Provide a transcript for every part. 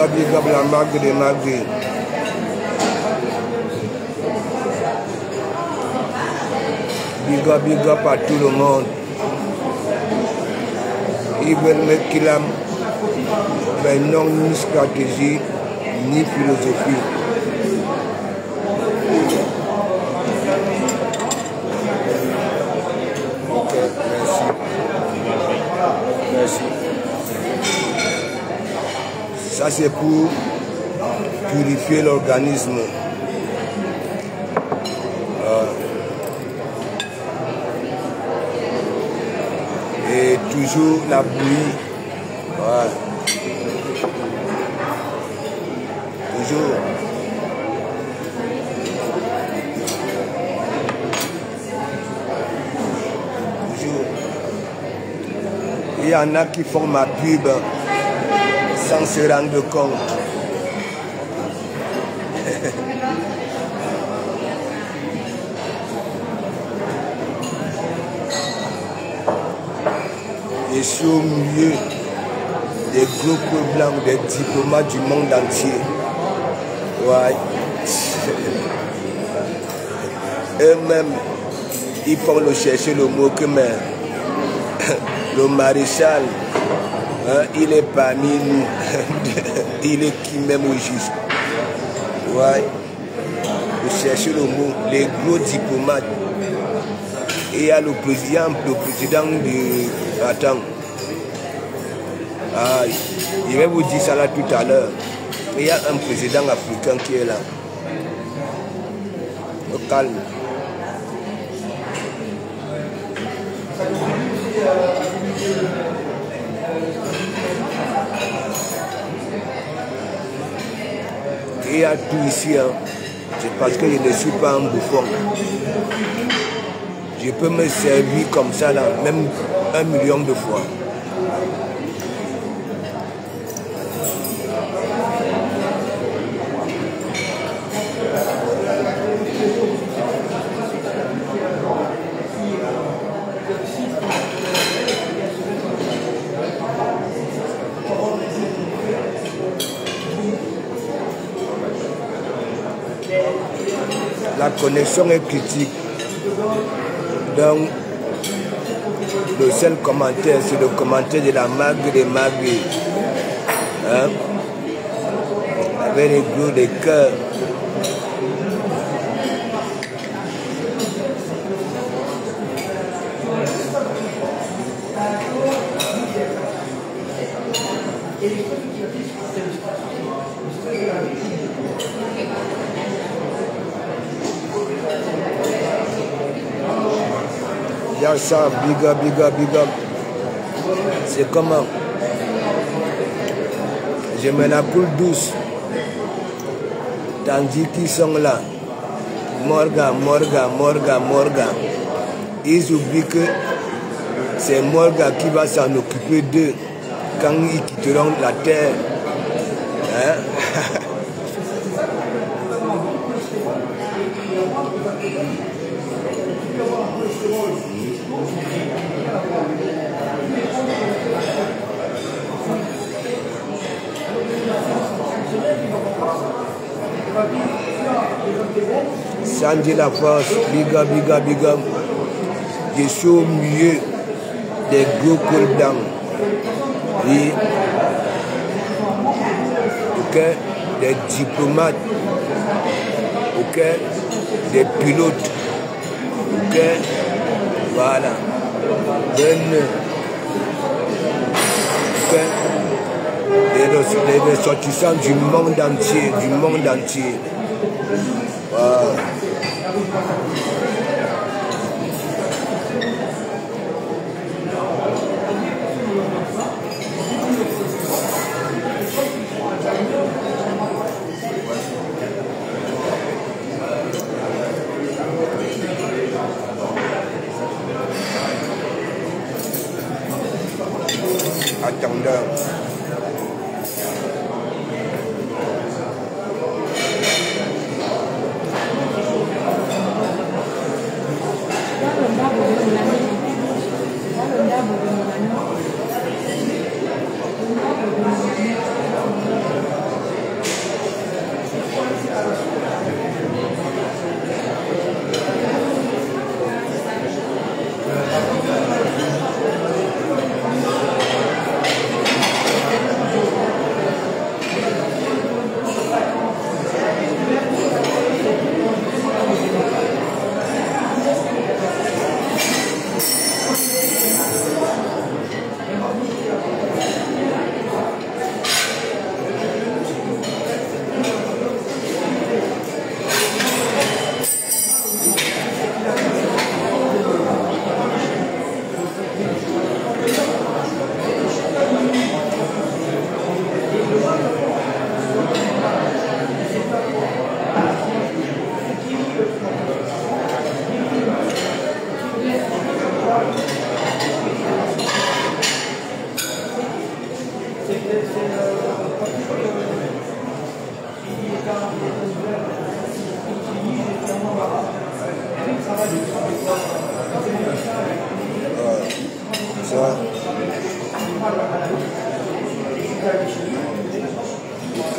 big up la marque de Magui. Big up à tout le monde. Ils veulent mettre qu'il a mais non ni stratégie, ni philosophie. Ok, merci. Ça c'est pour purifier l'organisme. Et toujours la bouillie. Ouais. Toujours. Il y en a qui font ma pub sans se rendre compte. Je suis au milieu des gros peuples blancs, des diplomates du monde entier. Ouais. Eux-mêmes, ils font le chercher le mot que mais le maréchal, hein, il est parmi nous. Il est qui même au juste. Ouais. Vous cherchez le mot, les gros diplomates. Et il y a le président de... Attends. Ah, je vais vous dire ça là tout à l'heure. Il y a un président africain qui est là. Au calme. Il y a tout ici. Hein. C'est parce que je ne suis pas un bouffon. Je peux me servir comme ça, là, même 1 million de fois. La connexion est critique. Donc, le seul commentaire, c'est le commentaire de la marque de Magui. Hein? Avec les gros des cœurs. Regarde ça, big up. C'est comment? Je mets la coule douce. Tandis qu'ils sont là. Morgan. Ils oublient que c'est Morgan qui va s'en occuper d'eux quand ils quitteront la terre. Hein? Sandy La Force, big up. Je suis au milieu des gros cols blancs. Et ok, des diplomates, ok, des pilotes, ok, voilà. Ok, des ressortissants du monde entier. Voilà. Attendant.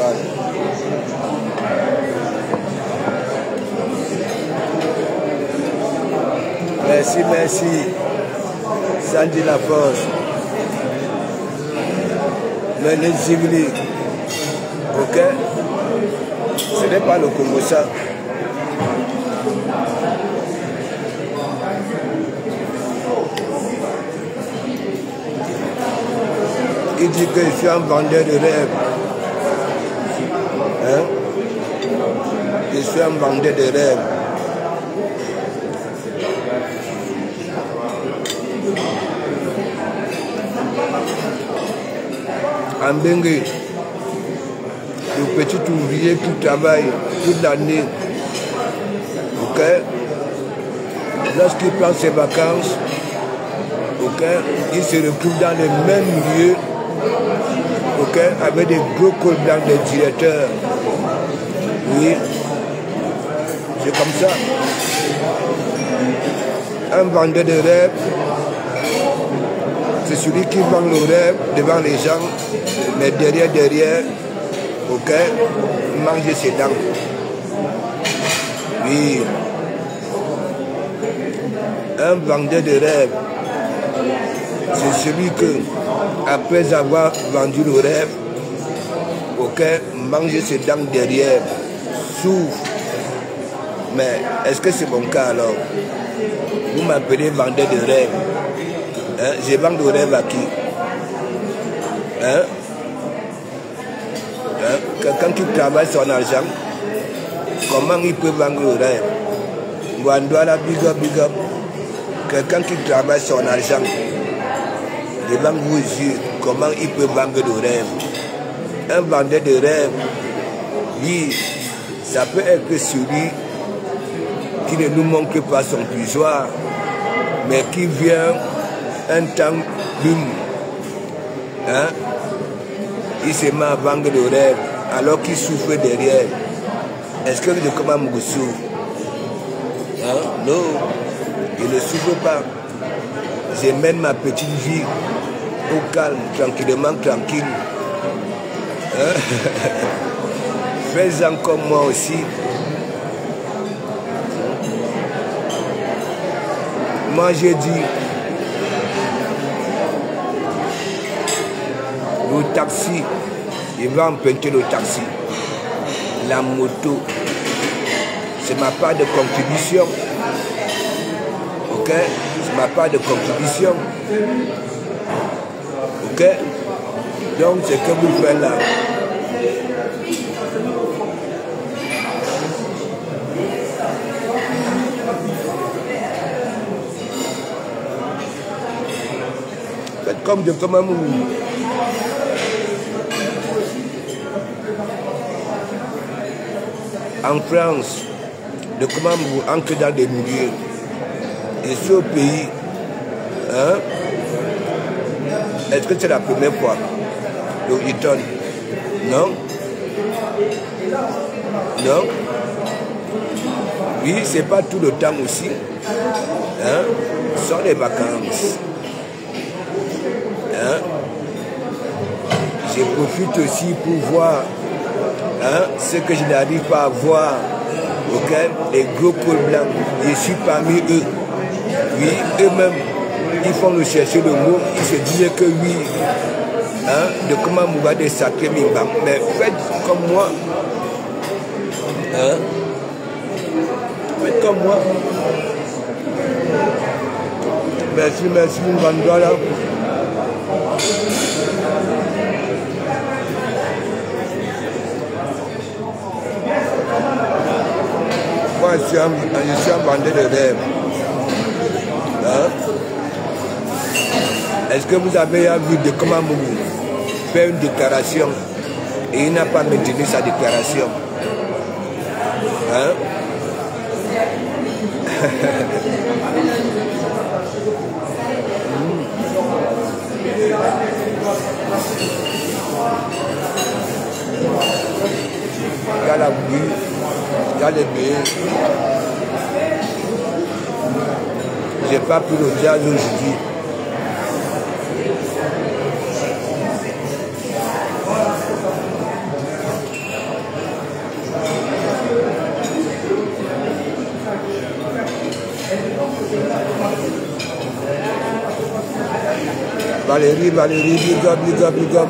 centrale. Merci, merci. Sandy La Force. Mené Zivli. Ok? Ce n'est pas le Congo ça. Il dit que je suis un vendeur de rêves. Hein? Je suis un vendeur de rêves. En Bengue, le petit ouvrier qui travaille toute l'année, ok, lorsqu'il prend ses vacances, ok, il se retrouve dans le même lieu, ok, avec des gros cols blancs des directeurs. Oui, c'est comme ça. Un vendeur de rêve, c'est celui qui vend le rêve devant les gens, mais derrière, ok, manger ses dents. Oui. Un vendeur de rêve, c'est celui que, après avoir vendu le rêve, ok, manger ses dents derrière, souffre. Mais est-ce que c'est mon cas alors? Vous m'appelez vendeur de rêve. Hein? Je vends le rêve à qui? Hein? Hein? Quelqu'un qui travaille son argent, comment il peut vendre le rêve? Gwandouala, big up. Quelqu'un qui travaille son argent, devant vos yeux, comment il peut vendre le rêve? Un vendeur de rêve, oui, ça peut être celui qui ne nous montre pas son puisoir, mais qui vient un temps boum, hein? Il se met à vendre le rêve alors qu'il souffre derrière. Est-ce que le comment me souffre? Hein? Non, je ne souffre pas. Je mène ma petite vie au calme, tranquillement, tranquille. Hein? Fais-en comme moi aussi. Moi j'ai dit, le taxi, il va emprunter le taxi. La moto, c'est ma part de contribution. Ok? C'est ma part de contribution. Ok? Donc, c'est que vous faites là. Faites comme de Komamou. En France, de Komamou entre dans des milieux. Et ce pays, hein, est-ce que c'est la première fois? Le Eton? Non? Non? Oui, c'est pas tout le temps aussi. Hein? Ce sont les vacances. Hein? Je profite aussi pour voir, hein, ce que je n'arrive pas à voir. Ok? Les gros cols blancs. Je suis parmi eux. Oui, eux-mêmes, ils font nous chercher le mot. Ils se disaient que oui, hein, de comment on va des sacrés mimbam. Mais faites comme moi. Hein? Faites comme moi. Merci, Mbandouala. Moi, je suis un vendeur de rêve. Hein? Est-ce que vous avez vu de comment Moumou fait une déclaration et il n'a pas maintenu sa déclaration? Hein? Il y a la bouille, il y a les baies. J'ai pas pris le jazz aujourd'hui. Valérie, big up, big up, big up.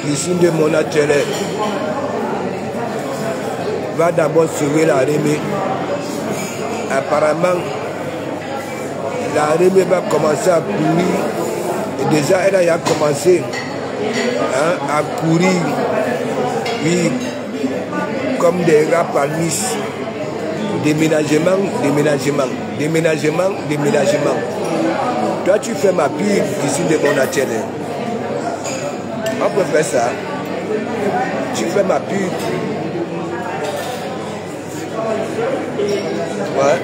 Ici de mon atelier. Va d'abord sauver la Rémée. Apparemment, la Rémée va commencer à courir. Et déjà, elle a commencé à courir. Oui, comme des rats palmistes. Déménagement, déménagement, déménagement, déménagement. Toi, tu fais ma pub ici de mon atelier. On peut faire ça. Tu fais ma pub. Ouais.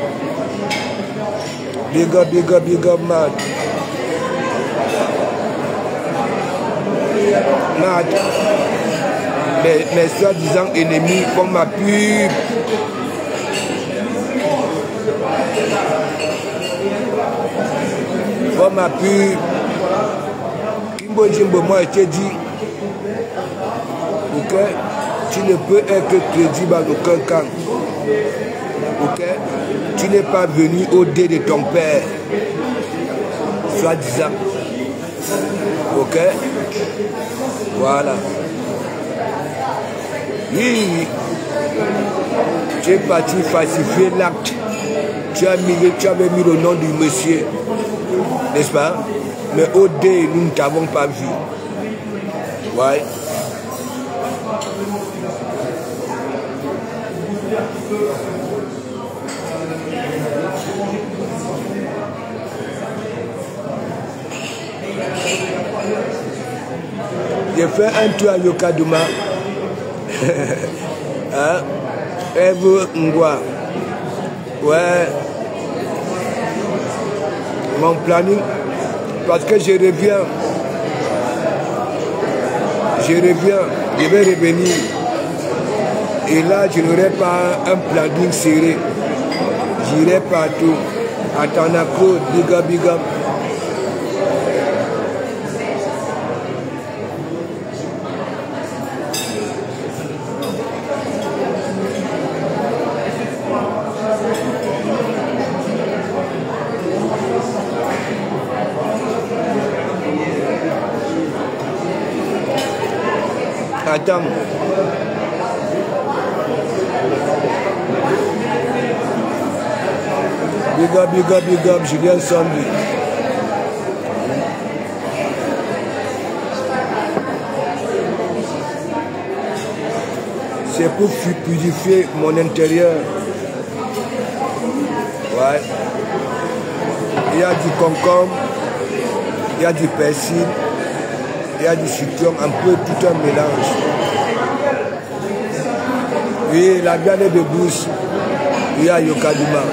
Big up, man. Mad. Mes soi-disant ennemis font ma pub. Font ma pub. Kimbo Jimbo, moi, je t'ai dit. Ok? Tu ne peux être crédible à aucun camp. Ok? Tu n'es pas venu au dé de ton père. Soi-disant. Ok? Voilà. Oui. Tu es parti falsifier l'acte. Tu avais mis le nom du monsieur. N'est-ce pas? Mais au dé, nous ne t'avons pas vu. Ouais. J'ai fait un tour à Yokaduma. Hein? Eve Ngwa. Ouais. Mon planning. Parce que je reviens. Je vais revenir. Et là, je n'aurai pas un planning serré. J'irai partout. À Tanako, big up. Attends. Big up, Julien Sambi. C'est pour purifier mon intérieur. Ouais. Il y a du concombre, il y a du persil, il y a du citron, un peu tout un mélange. Oui, la viande de bouche, il y a Yokaduma.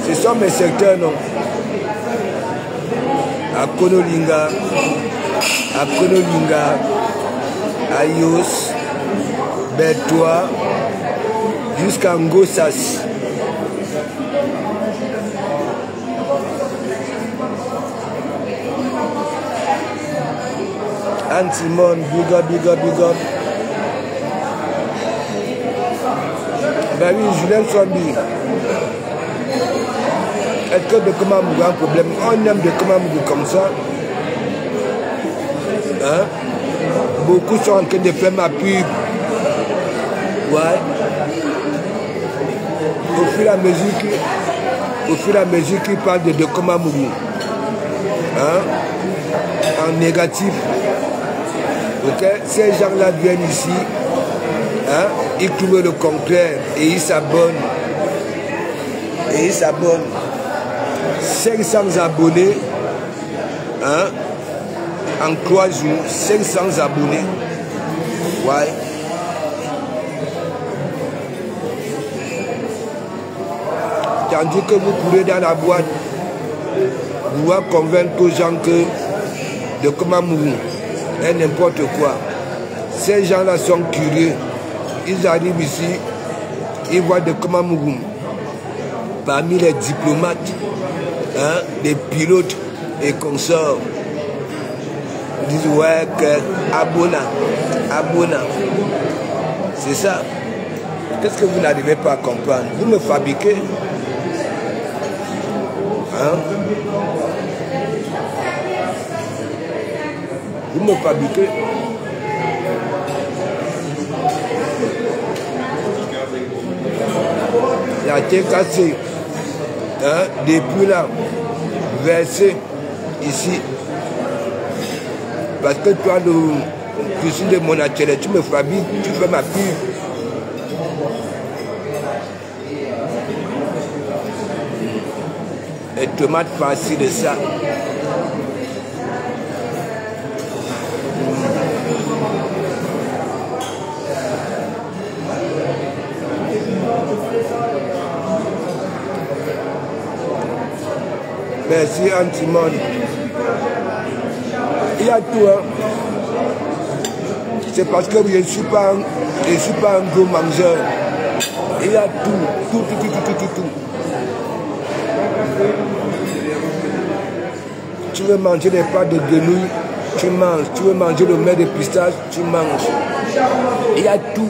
Ce sont mes secteurs, non? À Konolinga, à Yos, Bertois, jusqu'à Ngossas. Anne-Simone, big up. Ben oui, Julien Sambi. Est-ce que de Kamamougou a un problème? On aime de Kamamougou comme ça. Hein? Beaucoup sont en train de faire ma pub. Ouais. Au fur et à mesure qu'ils parlent de Kamamougou. Hein? En négatif. Ok? Ces gens-là viennent ici. Hein? Ils trouvent le contraire et ils s'abonnent. 500 abonnés, hein, en 3 jours, 500 abonnés. Ouais. Tandis que vous courez dans la boîte, vous allez convaincre aux gens que de Kamamougou et n'importe quoi. Ces gens-là sont curieux. Ils arrivent ici, ils voient de Kamamougou. Parmi les diplomates, hein, des pilotes et consorts, ils disent ouais que Abona, c'est ça. Qu'est-ce que vous n'arrivez pas à comprendre? Vous me fabriquez. Hein? Vous me fabriquez. La tête cassée. Hein? Depuis là, versé ici. Parce que toi, je suis de mon naturel, tu me fabriques, tu fais ma pub. Et tomate farcie de ça. Merci Antimone. Il y a tout, hein. C'est parce que je ne suis pas un gros mangeur. Il y a tout. Tu veux manger des pâtes de grenouille, tu manges. Tu veux manger le mets de pistache, tu manges. Il y a tout.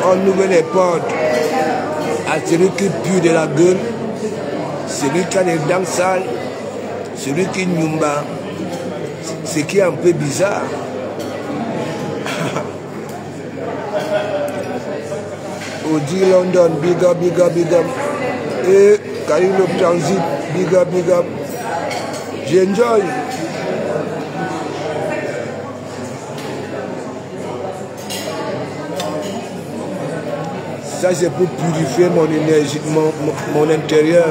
On ouvre les portes à celui qui pue de la gueule, celui qui a les dents sales, celui qui nyumba, ce qui est un peu bizarre. Audi London, big up. Et Carino Transit, big up. J'enjoy. Ça c'est pour purifier mon énergie, mon intérieur.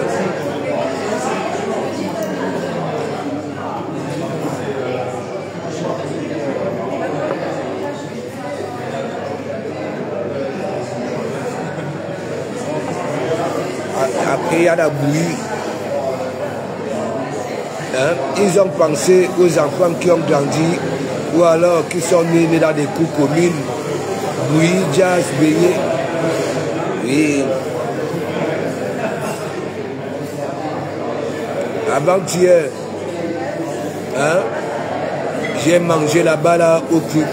Après il y a la bouillie. Hein? Ils ont pensé aux enfants qui ont grandi ou alors qui sont nés dans des cours communes. Bouillie, jazz, beignet. Oui. Avant-hier, hein, j'ai mangé là-bas là, au club,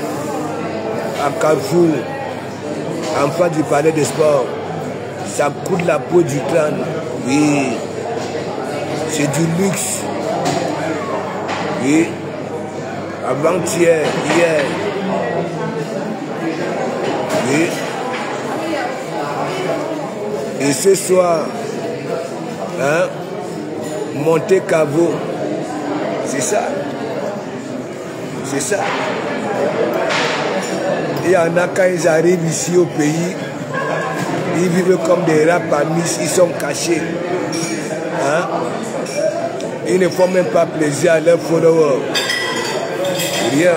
à Carrefour, en face du palais des sports. Ça coûte la peau du crâne. Oui. C'est du luxe. Oui. Avant-hier, hier. Oui. Et ce soir, hein, Monte Cavo, c'est ça. C'est ça. Il y en a quand ils arrivent ici au pays, ils vivent comme des rats parmi, ils sont cachés. Hein? Ils ne font même pas plaisir à leurs followers. Rien.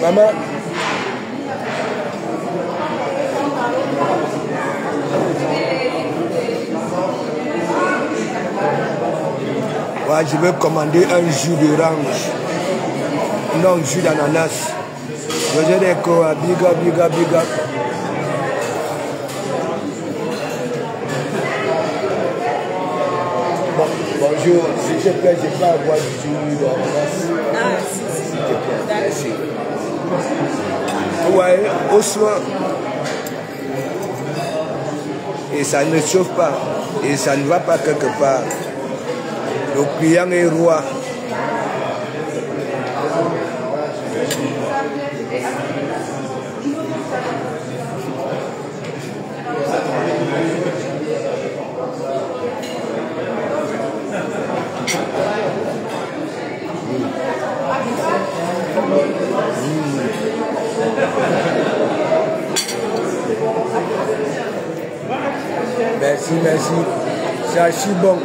Maman. Ouais, je vais commander un jus d'orange. Non, jus d'ananas. Je vais dire quoi, big up. Bon, bonjour, s'il te plaît, je peux avoir du jus d'ananas. Ah, s'il te plaît, merci. Ouais, au soin. Et ça ne chauffe pas. Et ça ne va pas quelque part. Le client est roi. Merci. C'est archi bon.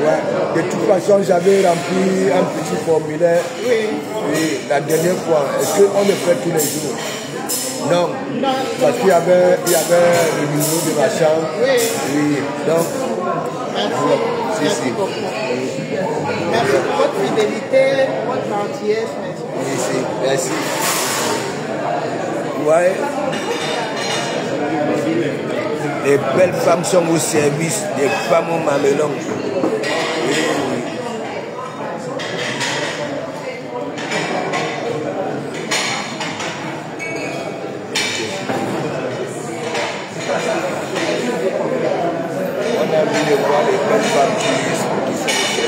Ouais. De toute façon, j'avais rempli un petit formulaire. Oui, la dernière fois. Est-ce qu'on le fait tous les jours? Non. Non. Parce qu'il y avait le numéro de ma chambre. Oui. Oui. Donc. Merci. Merci beaucoup. Merci pour votre fidélité, pour votre gentillesse. Merci. Merci. Ouais. Les belles femmes sont au service des femmes au mamelon. On a vu de voir les belles femmes qui sont au service.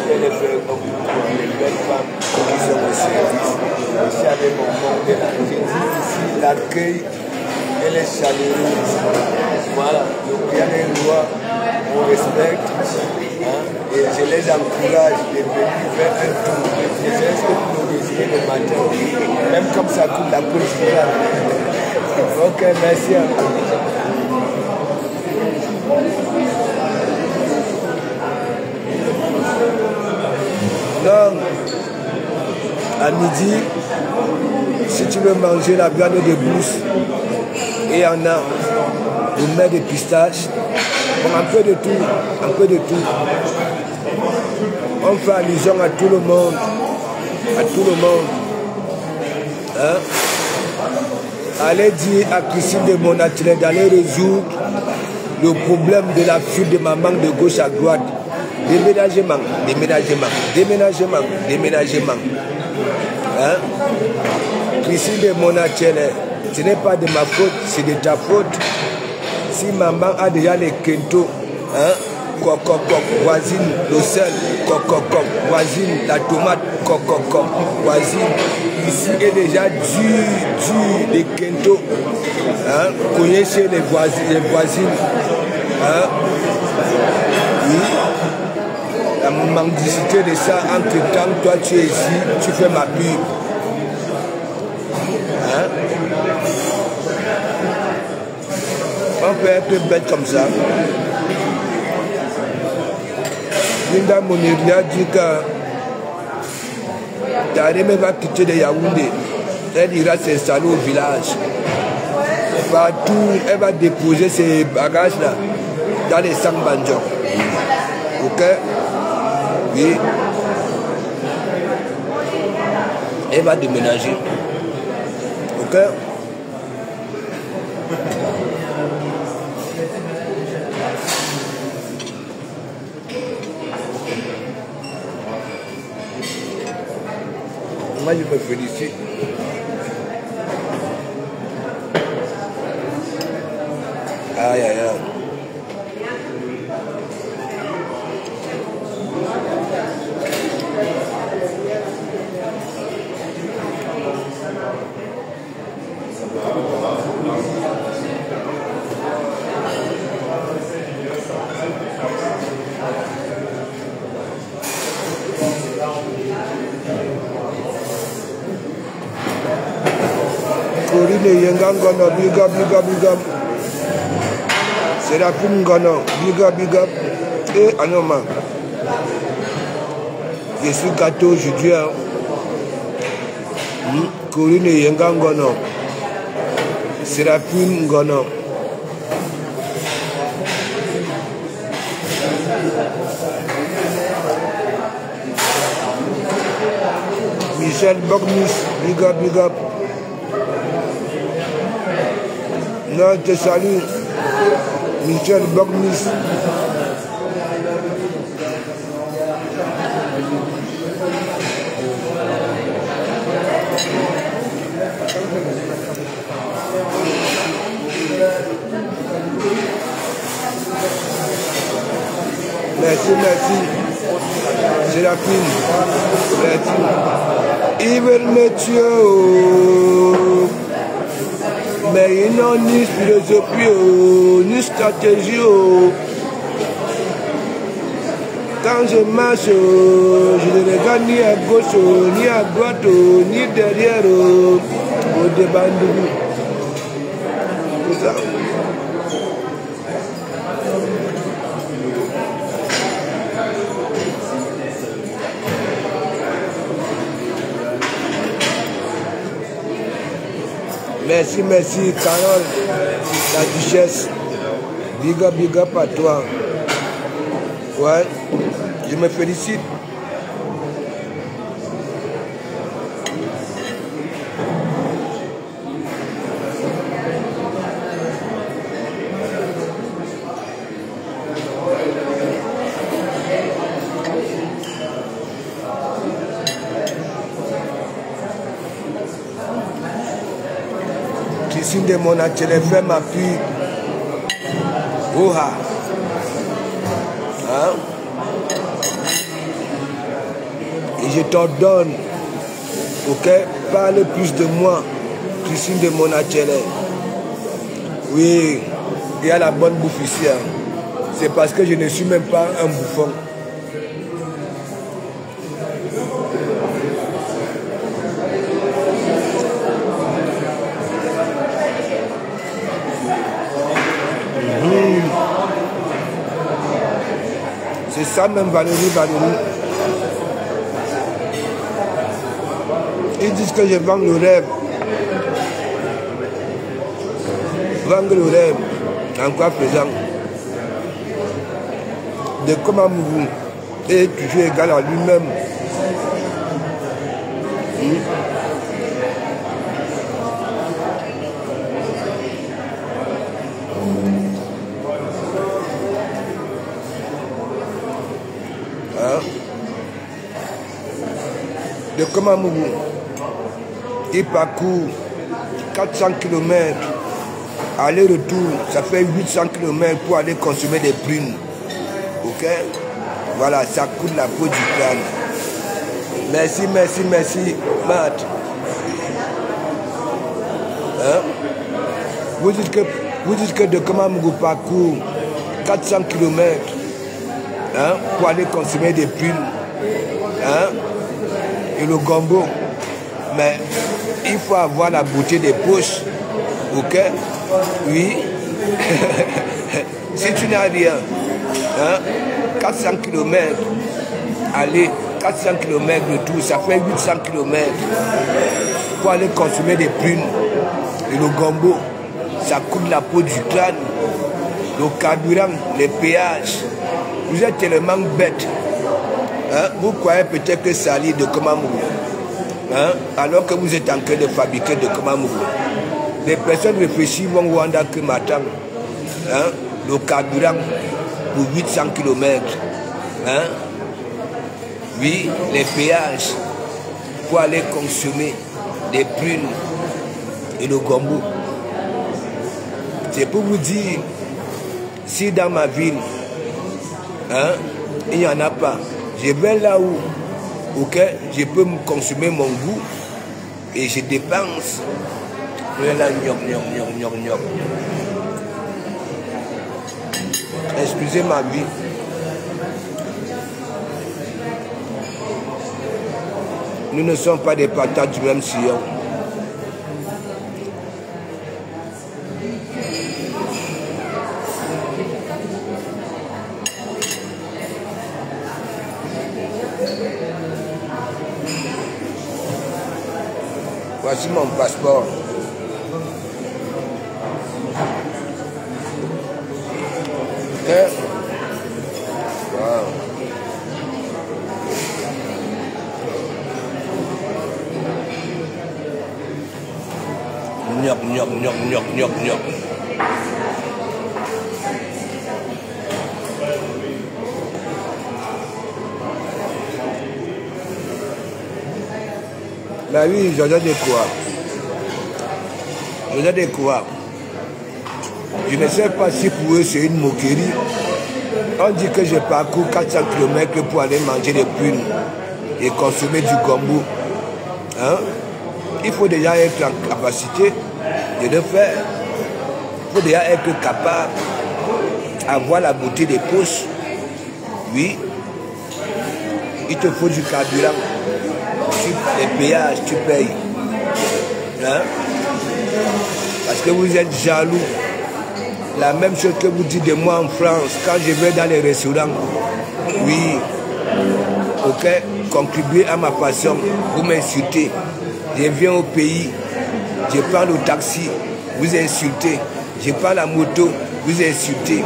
Les belles femmes qui sont au service. Ici avec mon monde de la ici, l'accueil, elle est chaleureuse. Voilà, donc il y a des lois, on respecte. Hein, et je les encourage de venir faire un tour. Je sais ce que vous réussissez le matin. Même comme ça coûte la police. Ok, merci encore. Donc, à midi, si tu veux manger la viande de brousse, et il y en a, on met des pistaches, bon, un peu de tout, un peu de tout. On fait allusion à tout le monde, à tout le monde. Hein? Allez dire à Christine de Monatile d'aller résoudre le problème de la fuite de maman de gauche à droite. Déménagement, déménagement, déménagement, déménagement. Hein? Christine de Monatile, ce n'est pas de ma faute, c'est de ta faute. Si maman a déjà les quintos, hein? Coq, voisine, le sel, coq, voisine, la tomate, coq, voisine. Ici est déjà dur, les quintos. Hein? Connaissez les voisines. Hein? Oui. La mendicité de ça, entre temps, toi tu es ici, tu fais ma pub. Hein? On peut être bête comme ça. Linda Moneria dit que Tareme va quitter de Yaoundé. Elle ira s'installer au village. Partout, elle va déposer ses bagages là dans les sacs banjok. Ok? Oui. Elle va déménager. Ok? Moi, je me félicite. Aïe, aïe, aïe. Corine Yengangono, big up, big up, big up. Serapim Gono, big up, big up. Et Anoma. Je suis gâteau aujourd'hui. Corine Yengangono. Serapim Gono. Michel Bognis, big up, big up. Non, je te salue, Michel Bognis. Merci, merci. C'est la prime. Merci. Yves Mathieu. Mais ils n'ont ni philosophie, ni stratégie. Quand je marche, je ne regarde ni à gauche, ni à droite, ni derrière, au débat de vous. C'est ça. Merci, merci, Carole, la duchesse. Big up à toi. Ouais, je me félicite. Christine de Monachele fait ma pub. Oha. Hein? Et je t'ordonne, ok, parle plus de moi, Christine de Monachele. Oui, il y a la bonne bouffe ici. Hein. C'est parce que je ne suis même pas un bouffon. C'est ça même Valérie. Ils disent que je vends le rêve. Vendre le rêve. En quoi faisant? De comment vous est toujours égal à lui-même. De Komamougou, il parcourt 400 km, aller-retour, ça fait 800 km pour aller consommer des prunes. Ok? Voilà, ça coûte la peau du crâne. Merci, Matt. Hein? Vous dites que de Komamougou parcourt 400 km hein, pour aller consommer des prunes. Hein? Et le gombo, mais il faut avoir la beauté des poches, ok? Oui. Si tu n'as rien, hein? 400 km, aller, 400 km de tout, ça fait 800 km pour aller consommer des prunes. Et le gombo, ça coûte la peau du crâne, le carburant, les péages. Vous êtes tellement bêtes. Hein? Vous croyez peut-être que ça lit de Komamougou, hein? Alors que vous êtes en train de fabriquer de Komamougou. Les personnes réfléchissent vont Rwanda que m'attendent. Hein? Le carburant pour 800 km. Hein? Oui, les péages pour aller consommer des prunes et le gombo. C'est pour vous dire, si dans ma ville, hein, il n'y en a pas, je vais là où okay, je peux me consommer mon goût et je dépense. Excusez ma vie. Nous ne sommes pas des patates du même sillon. Voici mon passeport. Ok. Wow. Gnoc. Bah oui, j'en ai des quoi. Je ne sais pas si pour eux c'est une moquerie. On dit que je parcours 400 km pour aller manger des prunes et consommer du gombo. Hein? Il faut déjà être en capacité de le faire. Il faut déjà être capable d'avoir la beauté des poches. Oui. Il te faut du carburant. Les péages, tu payes. Hein? Parce que vous êtes jaloux. La même chose que vous dites de moi en France, quand je vais dans les restaurants. Oui. Ok, contribuer à ma passion. Vous m'insultez. Je viens au pays. Je prends le taxi, vous insultez. Je prends la moto, vous insultez.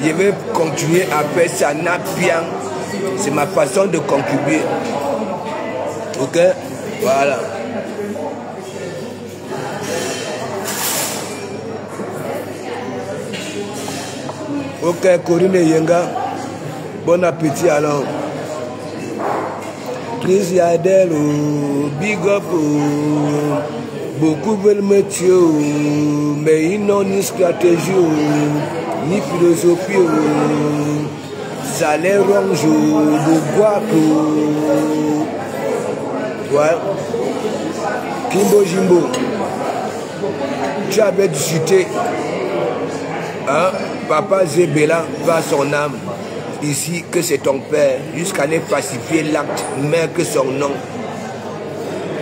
Je vais continuer à faire ça bien. C'est ma façon de contribuer. Ok? Voilà. Ok, Corinne et Yenga. Bon appétit alors. Chris Yadel, big up. Beaucoup veulent me tuer, mais ils n'ont ni stratégie, ni philosophie. Ça les ronge de bois. Ouais. Kimbo Jimbo, tu avais discuté. Hein? Papa Zébéla va son âme. Ici, que c'est ton père, jusqu'à ne pacifier l'acte, mais que son nom.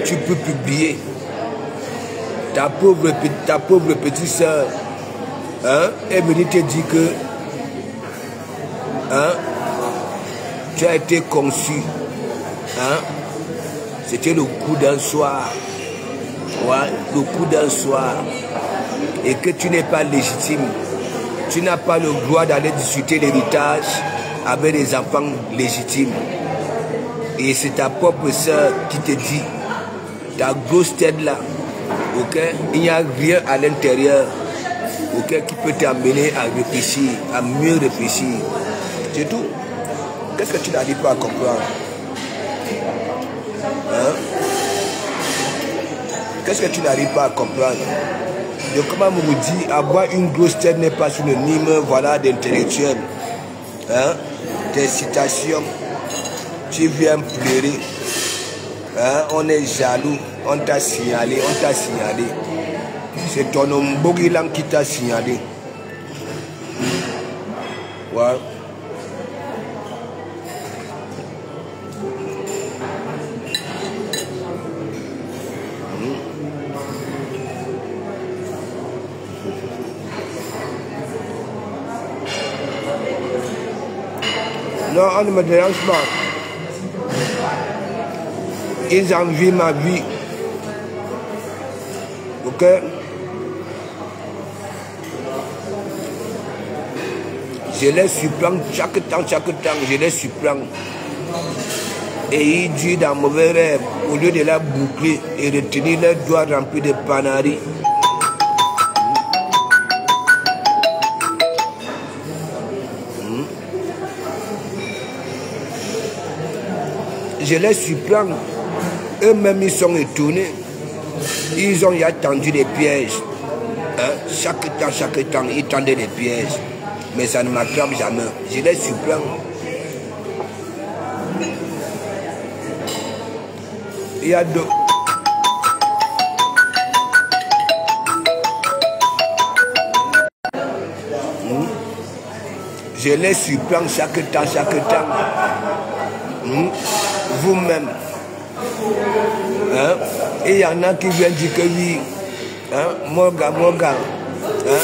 Tu peux publier. Ta pauvre petite soeur, hein, est venue te dire que hein, tu as été conçu. Hein, c'était le coup d'un soir. Ouais, le coup d'un soir. Et que tu n'es pas légitime. Tu n'as pas le droit d'aller discuter l'héritage avec des enfants légitimes. Et c'est ta propre soeur qui te dit, ta grosse tête là, ok, il n'y a rien à l'intérieur, ok, qui peut t'amener à réfléchir, à mieux réfléchir. C'est tout. Qu'est-ce que tu n'arrives pas à comprendre? Hein? Qu'est-ce que tu n'arrives pas à comprendre? Donc, comment on vous dit, avoir une grosse tête n'est pas synonyme, voilà, d'intellectuel. Hein? Tes citations, tu viens pleurer. Hein? On est jaloux, on t'a signalé, C'est ton homme Bogilan qui t'a signalé. Ouais. Non, on ne me dérange pas. Ils envient ma vie. Ok? Je les surprends chaque temps, je les surprends. Et ils disent dans mauvais rêve, au lieu de la boucler et retenir leurs doigts remplis de panaris. Je les surprends. Eux-mêmes, ils sont étonnés. Ils ont attendu des pièges. Hein? Chaque temps, ils tendaient des pièges. Mais ça ne m'attrape jamais. Je les surprends. Il y a deux. Je les surprends chaque temps. Vous-même. Hein? Et il y en a qui viennent dire que oui, hein? Mon gars, hein?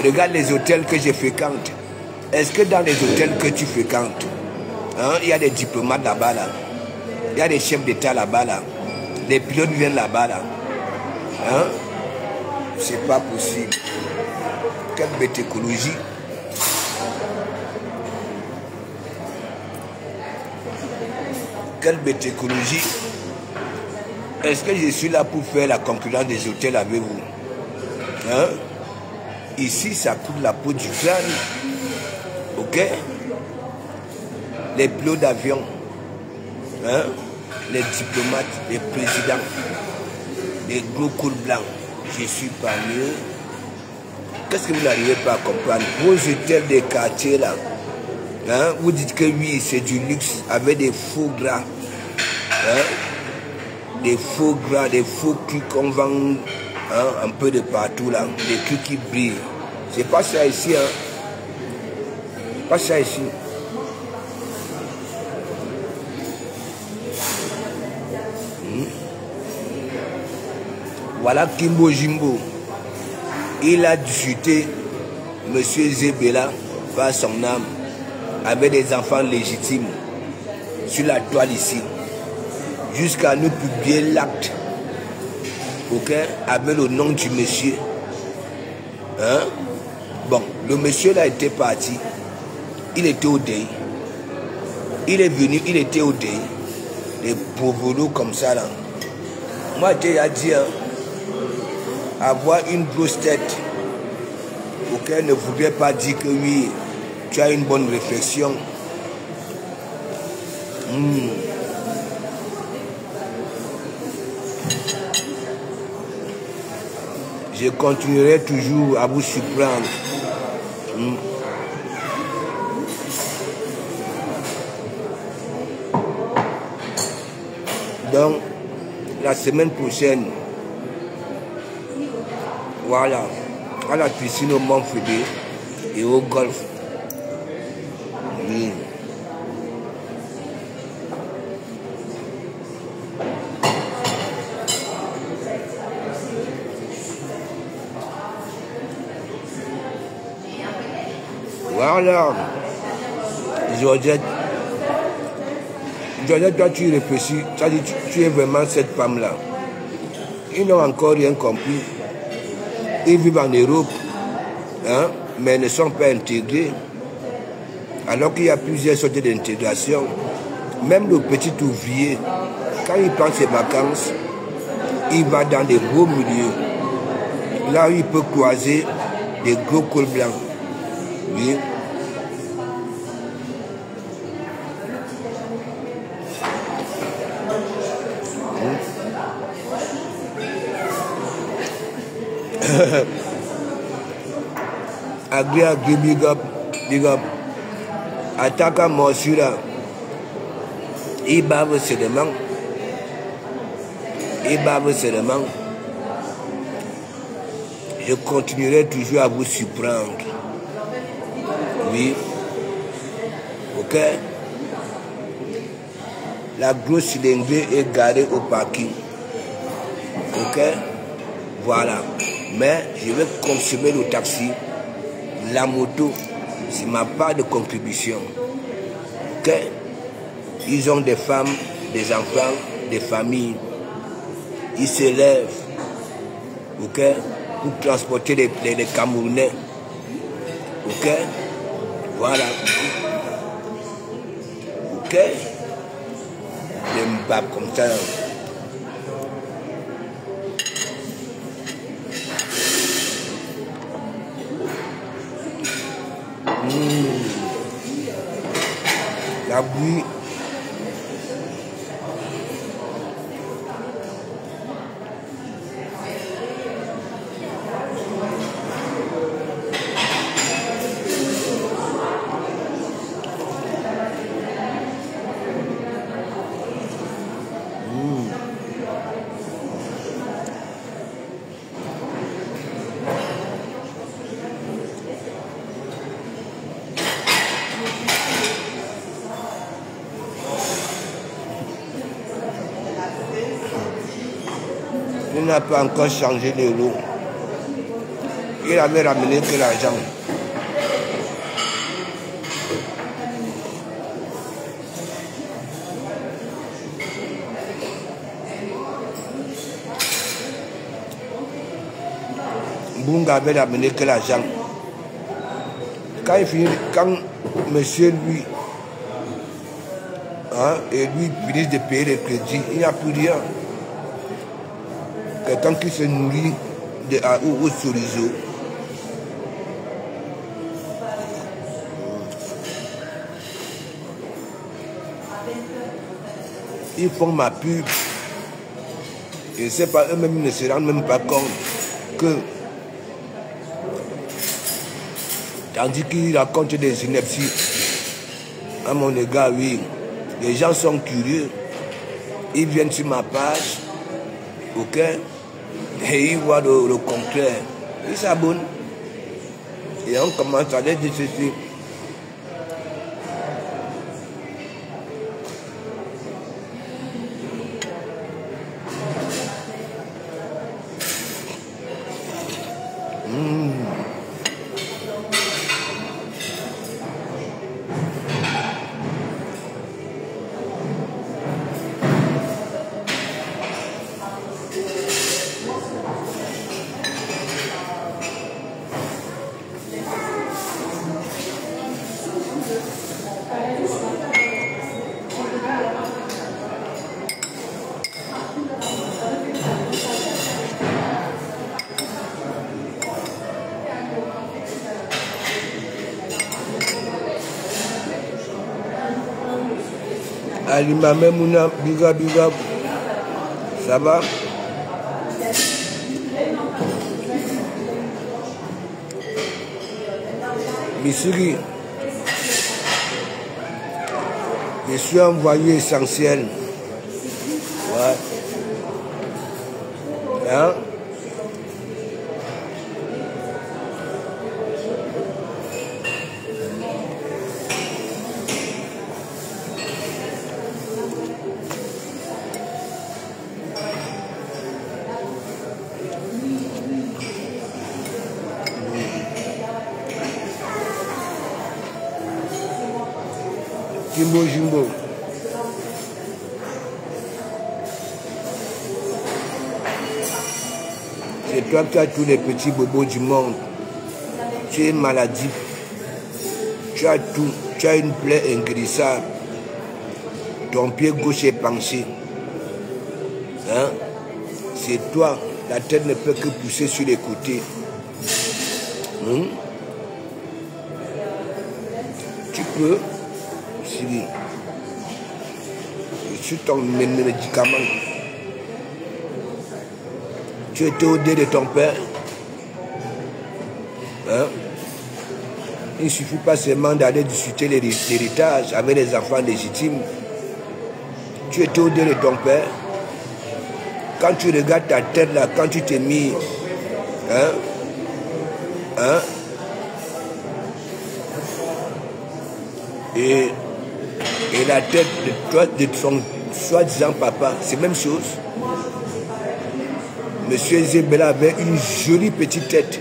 Regarde les hôtels que je fréquente. Est-ce que dans les hôtels que tu fréquentes, hein, il y a des diplomates là-bas, là? Il y a des chefs d'État là-bas, là? Les pilotes viennent là-bas, là? Hein? C'est pas possible. Quelle bête écologie. Quelle bête écologie. Est-ce que je suis là pour faire la concurrence des hôtels avec vous? Hein? Ici, ça coûte la peau du crâne. Ok? Les pilotes d'avion, hein? Les diplomates, les présidents, les gros cols blancs. Je suis parmi eux. Qu'est-ce que vous n'arrivez pas à comprendre? Vos hôtels des quartiers là, hein? Vous dites que oui, c'est du luxe avec des faux gras. Hein? Des faux gras, des faux culs qu'on vend, hein, un peu de partout là, des culs qui brillent. C'est pas ça ici, hein. Pas ça ici. Voilà Kimbo Jimbo. Il a discuté, monsieur Zébéla, par son âme, avec des enfants légitimes, sur la toile ici, jusqu'à nous publier l'acte. ok, avec le nom du monsieur. Hein? Bon, le monsieur là était parti. Il était au deuil. Il est venu, il était au deuil. Les pauvres loups comme ça là. Moi j'ai à dire, avoir une grosse tête, ok, ne voudrait pas dire que oui, tu as une bonne réflexion. Je continuerai toujours à vous surprendre. Donc, la semaine prochaine, voilà, à la piscine au Mont-Fédé et au golf. Oui. Voilà. Georgette, toi tu réfléchis, tu es vraiment cette femme-là. Ils n'ont encore rien compris. Ils vivent en Europe, hein, mais ne sont pas intégrés. Alors qu'il y a plusieurs sortes d'intégration. Même le petit ouvrier, quand il prend ses vacances, il va dans des beaux milieux. Là où il peut croiser des gros cols blancs. Oui. Agri, big up, big up. Attaque à morsure là. Il bave seulement. Il bave seulement. Je continuerai toujours à vous surprendre. Oui. Ok. La grosse cylindrée est garée au parking. Ok. Voilà. Mais je vais consommer le taxi. La moto, c'est ma part de contribution. Ok. Ils ont des femmes, des enfants, des familles. Ils s'élèvent. Ok. Pour transporter les Camerounais. Ok. Voilà. Ok. Les mbab comme ça. La bouille. Il n'a pas encore changé de l'eau. Il avait ramené que l'argent. Bunga avait ramené que l'argent. Quand il finit, quand monsieur lui, hein, et lui finit de payer les crédits, il n'y a plus rien. Quelqu'un qui se nourrit au chorizo. Ils font ma pub. Et c'est pas eux-mêmes, ils ne se rendent même pas compte que, tandis qu'ils racontent des inepties à mon égard, oui, les gens sont curieux. Ils viennent sur ma page, ok, et ils voient le contraire. Ils s'abonnent. Et on commence à leur dire ceci. Alimame Mouna, biga biga. Ça va? Missouri. Je suis envoyé essentiel. Ouais. Hein? Jimbo, Jimbo. C'est toi qui as tous les petits bobos du monde. Tu es maladif. Tu as tout. Tu as une plaie inguérissable. Ton pied gauche est penché. Hein? C'est toi. La tête ne peut que pousser sur les côtés. Tu peux. Je suis ton médicament. Tu étais au dé de ton père. Hein? Il ne suffit pas seulement d'aller discuter l'héritage avec les enfants légitimes. Tu étais au dé de ton père. Quand tu regardes ta tête là, quand tu t'es mis, et la tête de son soi-disant papa, c'est la même chose. Monsieur Zébela avait une jolie petite tête.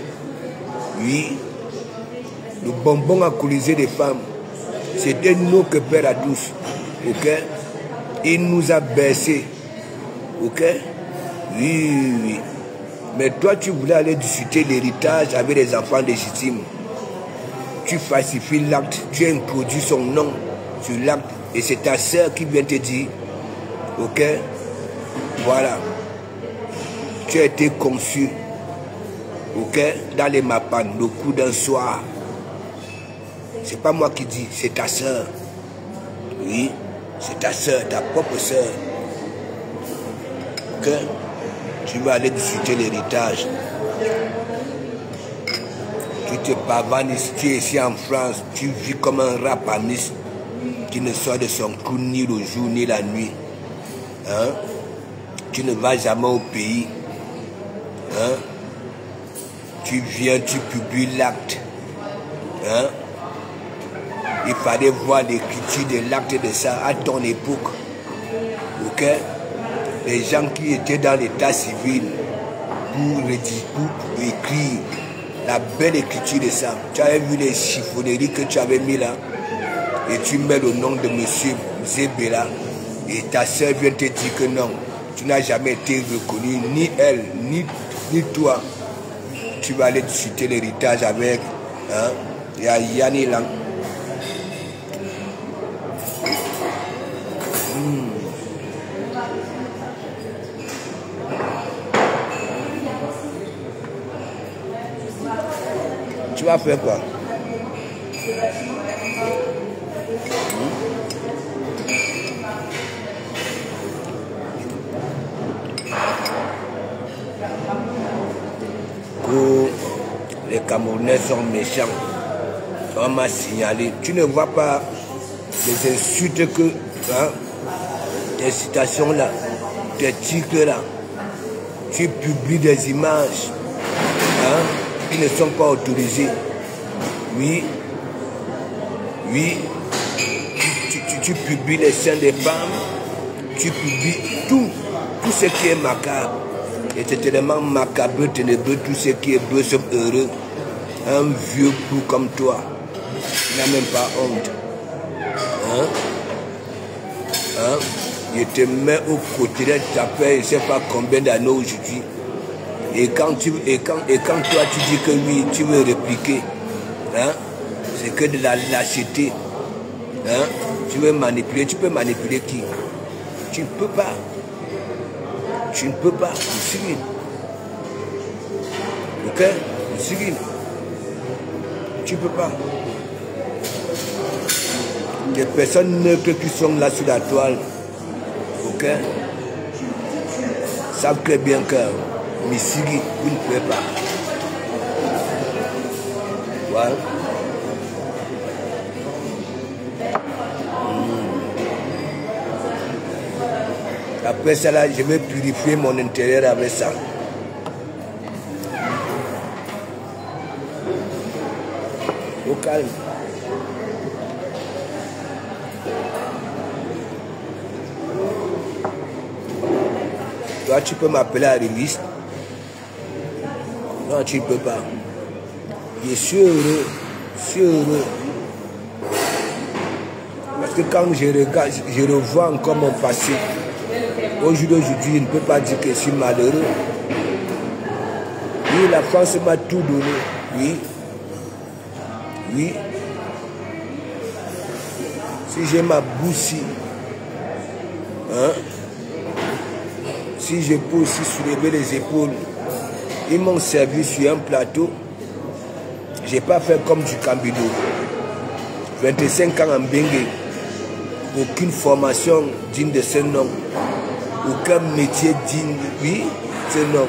Oui. Le bonbon alcoolisé des femmes. C'était nous que Père a tous. Ok? Il nous a baissés. Ok? Oui, oui. Mais toi, tu voulais aller discuter l'héritage avec les enfants légitimes. Tu falsifies l'acte. Tu as introduit son nom sur l'acte. Et c'est ta sœur qui vient te dire. Ok? Voilà. Tu as été conçu. Ok? Dans les mapan, le coup d'un soir. C'est pas moi qui dis, c'est ta sœur. Oui, c'est ta sœur, ta propre sœur. Ok? Tu vas aller discuter l'héritage. Tu te pavanes, tu es ici en France, tu vis comme un rapaniste qui ne sort de son cou ni le jour ni la nuit. Hein? Tu ne vas jamais au pays. Hein? Tu viens, tu publies l'acte. Hein? Il fallait voir l'écriture de l'acte de ça à ton époque. Ok? Les gens qui étaient dans l'état civil pour écrire la belle écriture de ça. Tu avais vu les chiffonneries que tu avais mis là. Et tu mets le nom de monsieur Zébela. Et ta soeur vient te dire que non. Tu n'as jamais été reconnu, ni elle, ni toi. Tu vas aller discuter l'héritage avec Yanni Lang. Tu vas faire quoi? Les Camerounais sont méchants. On m'a signalé. Tu ne vois pas les insultes que, les citations là, des titres là. Tu publies des images qui ne sont pas autorisées. Oui. Oui. Tu publies les seins des femmes. Tu publies tout ce qui est macabre. Et c'est tellement macabre, ténébreux, tout ce qui est bleu, sauf heureux. Un vieux pou comme toi, il n'a même pas honte. Il te met au côté de ta paix, je ne sais pas combien d'années aujourd'hui. Et quand toi tu dis que oui, tu veux répliquer, c'est que de la lâcheté. Tu veux manipuler, tu peux manipuler qui? Tu ne peux pas. Tu ne peux pas, Cyril. Ok? Cyril. Tu ne peux pas. des personnes neutres qui sont là sur la toile, ok, savent très bien que Missigui, vous ne pouvez pas. Voilà. Après ça, là, je vais purifier mon intérieur avec ça. Au calme. Toi, tu peux m'appeler à release. Non, tu ne peux pas. Je suis heureux. Je suis heureux. Parce que quand je regarde, je revois encore mon passé. Aujourd'hui, je ne peux pas dire que je suis malheureux. Oui, la France m'a tout donné. Oui. Oui. Si j'ai ma bouche, hein, si je peux aussi soulever les épaules, ils m'ont servi sur un plateau. Je n'ai pas fait comme du Cambido. 25 ans en Bengue. Aucune formation digne de ce nom. Aucun métier digne, oui, ce nom.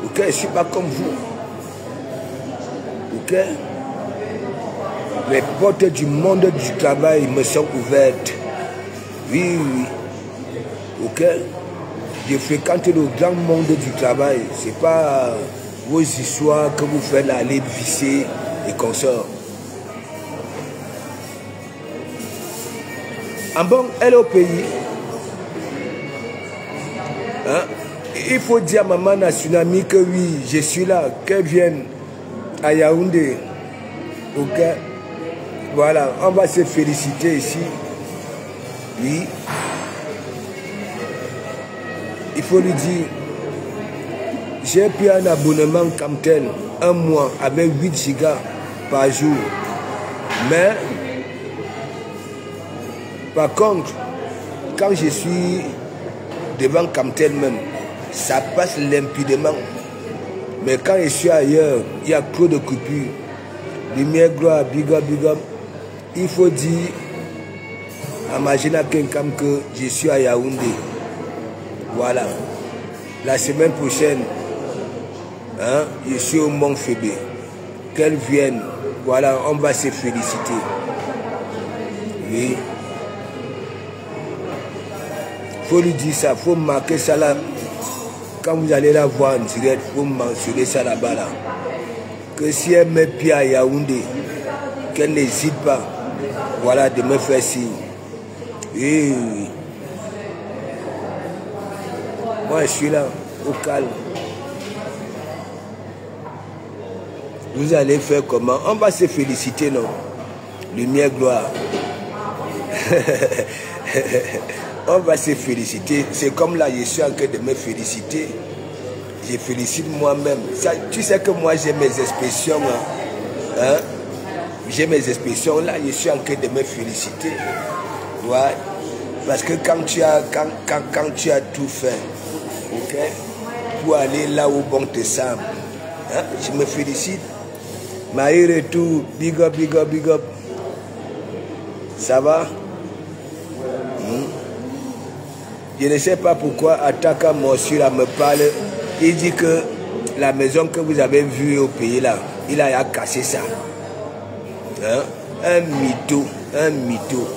Ok, je ne suis pas comme vous. Ok. Les portes du monde du travail me sont ouvertes. Oui, oui. Ok. Je fréquente le grand monde du travail. Ce n'est pas vos histoires que vous faites aller visser et consorts. En bon, elle est au pays. Hein? Il faut dire à maman Nasunami que oui, je suis là, qu'elle vienne à Yaoundé. Ok. Voilà, on va se féliciter ici. Oui. Il faut lui dire, j'ai pris un abonnement Camtel, un mois, avec 8 gigas par jour. Mais, par contre, quand je suis devant Camtel même, ça passe limpidement. Mais quand je suis ailleurs, il y a trop de coupures. Lumière, gloire, big up, big up. Il faut dire à Magina Kenkam que je suis à Yaoundé. Voilà. La semaine prochaine, hein, je suis au Mont Fébé. Qu'elle vienne. Voilà, on va se féliciter. Oui. Il faut lui dire ça, il faut marquer ça là. Quand vous allez la voir en direct, il faut mentionner ça là-bas. Là. Que si elle met pied à Yaoundé, qu'elle n'hésite pas, voilà, de me faire signe. Oui, oui. Moi, je suis là, au calme. Vous allez faire comment? On va se féliciter, non? Lumière, gloire. On va se féliciter. C'est comme là, je suis en train de me féliciter. Je félicite moi-même. Tu sais que moi, j'ai mes expressions. Hein? J'ai mes expressions. Là, je suis en train de me féliciter. Ouais. Parce que quand tu as tout fait, ok, pour aller là où bon te semble, hein? Je me félicite. Maï retour, big up, big up, big up. Ça va? Je ne sais pas pourquoi Ataka Mossura me parle. Il dit que la maison que vous avez vue au pays là, il a cassé ça. Hein? Un mytho, un mytho.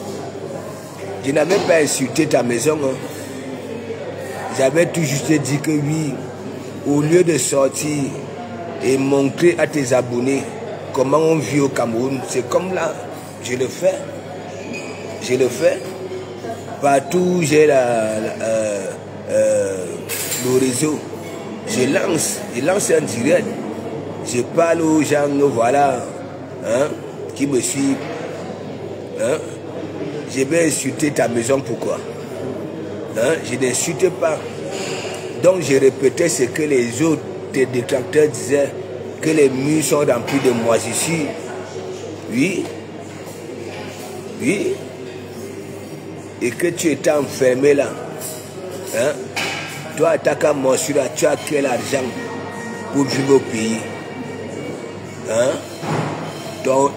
Je n'avais pas insulté ta maison. Hein. J'avais tout juste dit que oui, au lieu de sortir et montrer à tes abonnés comment on vit au Cameroun, c'est comme là, je le fais. Je le fais. Partout où j'ai le réseau, je lance un direct. Je parle aux gens, voilà, hein, qui me suivent. Hein. Je vais insulter ta maison, pourquoi? Hein? Je n'insulte pas. Donc je répétais ce que les autres détracteurs disaient, que les murs sont remplis de moisissures. Oui. Oui. Et que tu étais enfermé là. Hein? Toi, Ataka Mossura, tu as quel argent pour vivre au pays? Hein? Donc,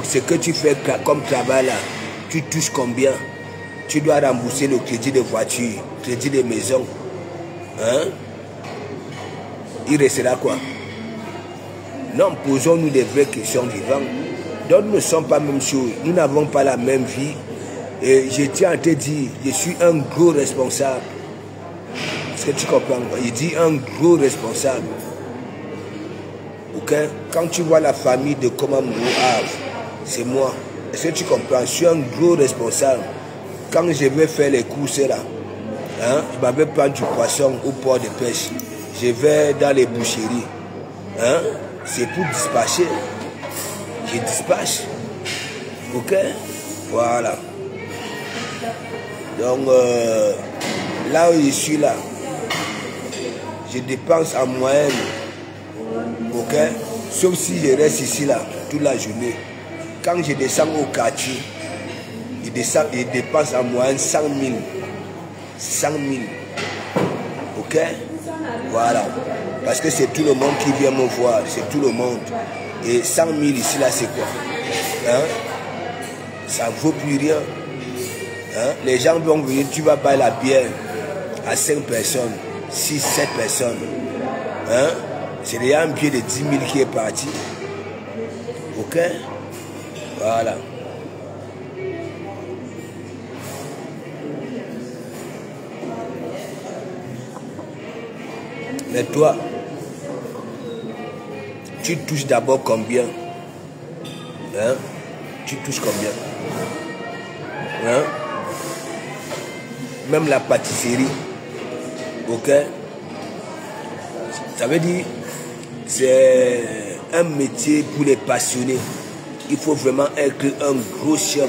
ce que tu fais comme travail là, Tu touches combien? Tu dois rembourser le crédit de voiture, crédit de maison. Hein? Il restera quoi? Non, posons-nous des vraies questions vivantes. Donc nous ne sommes pas la même chose. Nous n'avons pas la même vie. Et je tiens à te dire, je suis un gros responsable. Est-ce que tu comprends? Il dit un gros responsable. Ok? Quand tu vois la famille de Komamou Havre, c'est moi. Est-ce que tu comprends? Je suis un gros responsable. Quand je vais faire les courses là, hein, je m'avais prendre du poisson au port de pêche. Je vais dans les boucheries. Hein? C'est pour dispatcher. Je dispatche. Ok? Voilà. Donc, là où je suis là, je dépense en moyenne. Ok? Sauf si je reste ici là, toute la journée. Quand je descends au quartier, je dépense en moyenne 100 000. 100 000. Ok? Voilà. Parce que c'est tout le monde qui vient me voir. C'est tout le monde. Et 100 000 ici là, c'est quoi? Hein? Ça ne vaut plus rien. Hein? Les gens vont venir, tu vas bailler la bière à 5 personnes, 6, 7 personnes. Hein? C'est déjà un billet de 10 000 qui est parti. Ok? Voilà. Mais toi, tu touches d'abord combien? Hein? Tu touches combien? Hein? Même la pâtisserie. Ok? Ça veut dire, c'est un métier pour les passionnés. Il faut vraiment être un gros chef.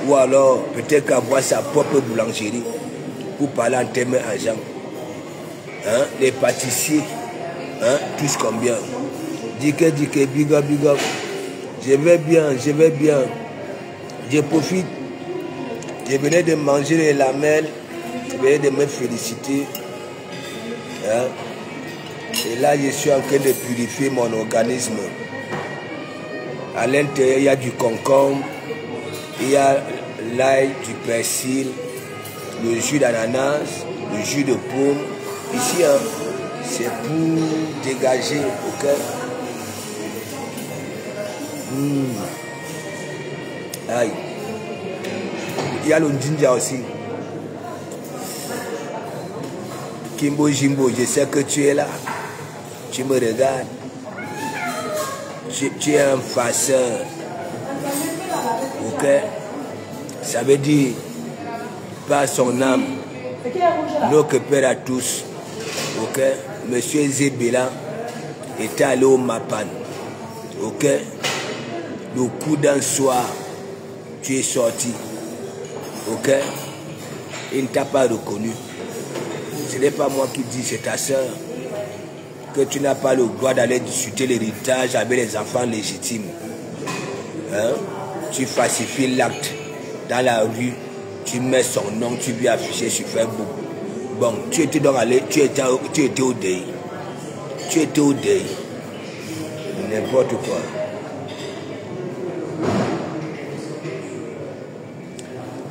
Ou alors, peut-être avoir sa propre boulangerie. Pour parler en termes argent. Hein? Les pâtissiers, hein? Touchent combien? Dike, big up, big up. Je vais bien, je vais bien. Je profite. Je venais de manger les lamelles. Je venais de me féliciter. Hein? Et là, je suis en train de purifier mon organisme. À l'intérieur, il y a du concombre. Il y a l'ail, du persil, le jus d'ananas, le jus de pomme. Ici, hein, c'est pour dégager, ok? Aïe. Il y a le ginger aussi. Kimbo Jimbo, je sais que tu es là. Tu me regardes. Tu es un farceur. Ok? Ça veut dire, par son âme, nos que père à tous. Ok? Monsieur Zébéla était allé au Mapan. Ok? Le coup d'un soir, tu es sorti. Ok? Il ne t'a pas reconnu. Ce n'est pas moi qui dis, c'est ta soeur. Que tu n'as pas le droit d'aller discuter l'héritage avec les enfants légitimes. Hein? Tu falsifies l'acte dans la rue, tu mets son nom, tu lui affiches sur Facebook. Bon, tu étais donc allé, tu étais au deuil. Tu étais au deuil. N'importe quoi.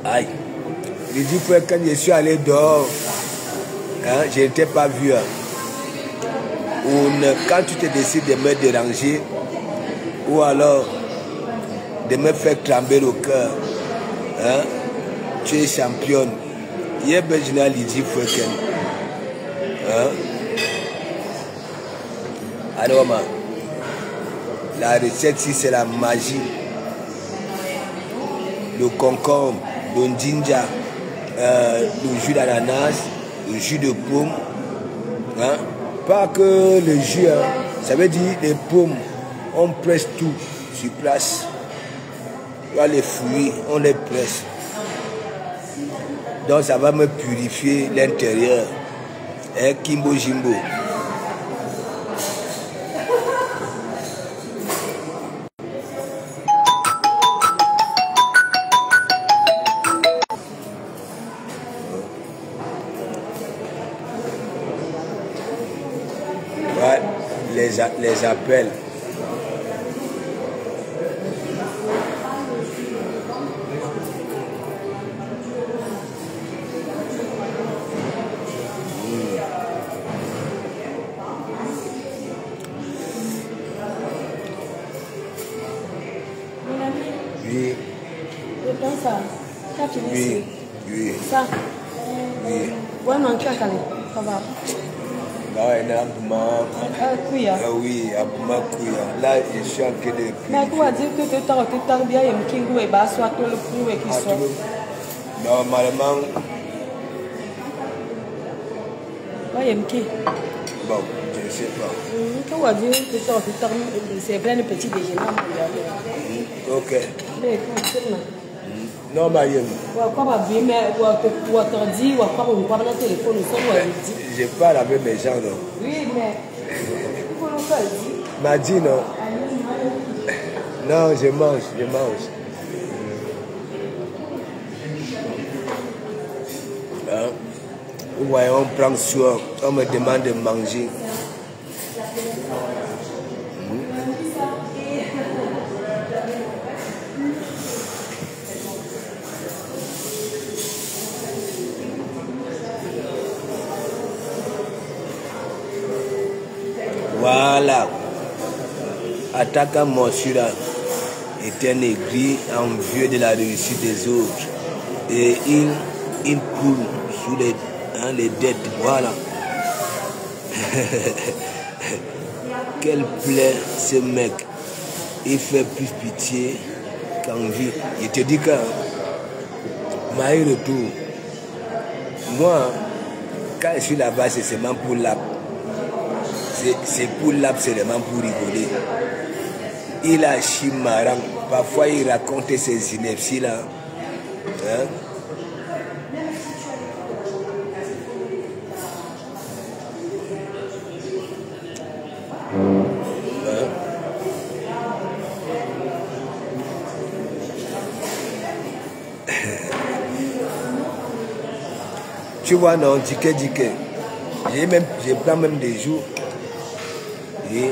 Aïe. Je dis frère, quand je suis allé dehors, hein, je n'étais pas vu. Hein. Quand tu te décides de me déranger, ou alors de me faire trembler le cœur, hein, tu es championne. Il y a besoin Lydie Fouken. Hein? Alors, la recette, si c'est la magie, le concombre, le ginger, le jus d'ananas, le jus de pomme. Hein? Pas que le jus, hein. Ça veut dire les pommes, on presse tout sur place. Les fruits, on les presse. Donc ça va me purifier l'intérieur. Hein, Kimbo Jimbo. Ouais, les appels. as fini Oui, ici? oui. Ça? Oui. Ouais, non, tu as calé. Ça va. Là, il y a Abouma. Kuya. Ah oui, Abouma Kouya. Là, je suis en train de. Mais tu vas dire que tu t'as bien et que tu es soit tout le coup et qui Ah, sort. normalement, Ouais, il bon, je ne sais pas. tu vas dire que c'est plein de petits déjeuners. Ok. Mais écoute, Non, Mariam. Je parle avec mes gens, non? Oui, mais. M'a dit non. Non, je mange, je mange. Hein? Ouais, on prend soin, on me demande de manger. Voilà. Attaquant Morsura est un aigri envieux de la réussite des autres. Et il coule sous les dettes. Voilà. Quelle plaie ce mec. Il fait plus pitié qu'envie. Il te dit que Maï retour. Moi, quand je suis là-bas, c'est seulement pour l'app. C'est pour l'app, c'est vraiment pour rigoler. Il a chimarang. Parfois, il raconte ses inepties là. Hein? Tu vois, non, Dike. Je prends même des jours. Et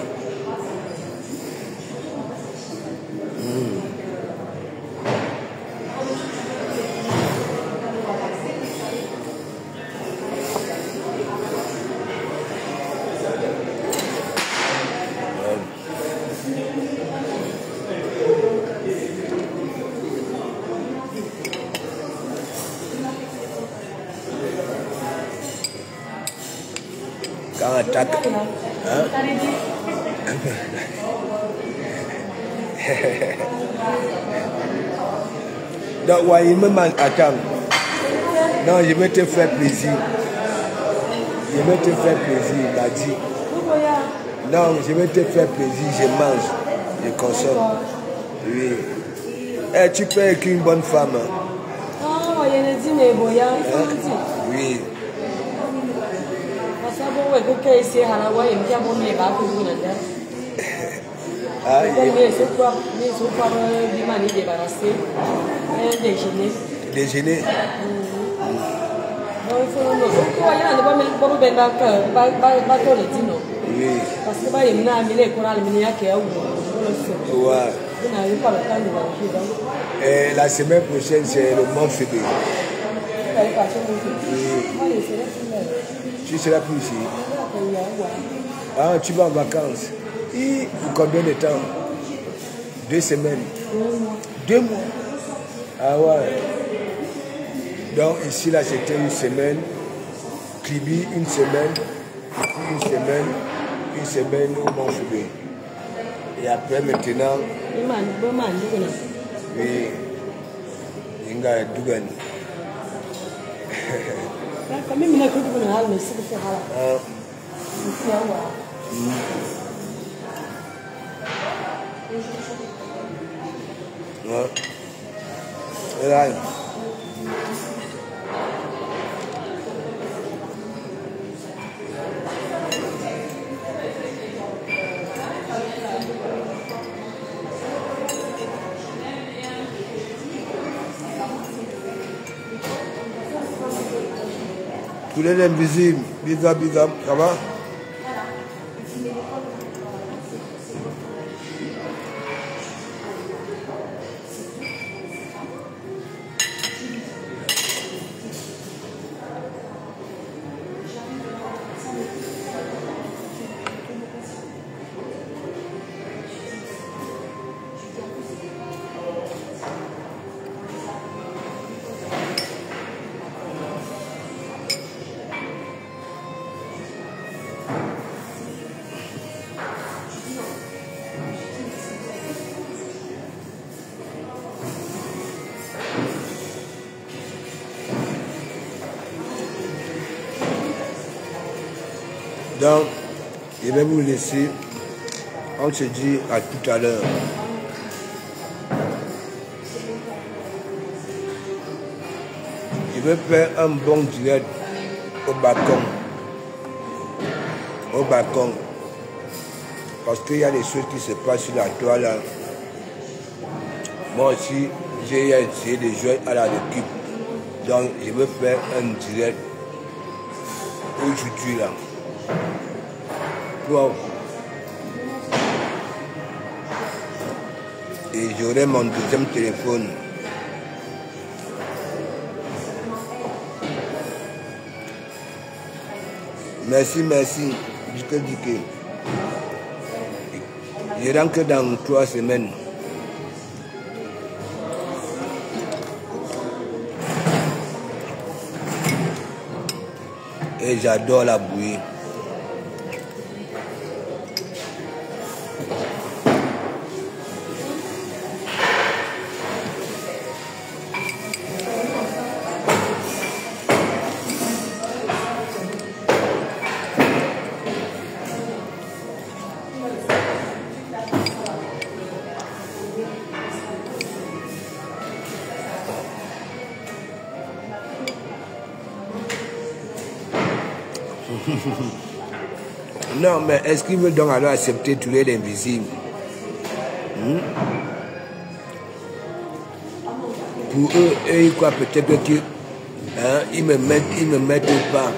quand on attaque, hein? Donc, ouais, il me manque. Attends. Non, je vais te faire plaisir. Je vais te faire plaisir, il m'a dit. Non, je vais te faire plaisir, je mange, je consomme. Oui. Eh, tu peux être une bonne femme. Ah, il y a des dîners, il y a un Oui. Ah, déjeuner. Oui. Ouais. Et la semaine prochaine, c'est le Mont Fébé. Tu seras plus ici. Ah, tu vas en vacances. Et pour combien de temps? 2 semaines. 2 mois. Ah ouais. Donc ici, là, c'était une semaine. Kribi, une semaine. Une semaine au Mont Fébé. Et après, maintenant... Oui. Inga Dougan. Là. Tous les invisibles, big up, ça va? Donc, je vais vous laisser. On se dit à tout à l'heure. Je vais faire un bon direct au balcon. Au balcon. Parce qu'il y a des choses qui se passent sur la toile là. Moi aussi, j'ai essayé de jouer à la équipe. Donc, je vais faire un direct aujourd'hui là. Wow. Et j'aurai mon deuxième téléphone. Merci, merci. Je rentre dans 3 semaines. Et j'adore la bouillie. Non, mais est-ce qu'ils veulent donc alors accepter tous les invisibles? Pour eux, ils croient peut-être qu'ils ils me mettent pas,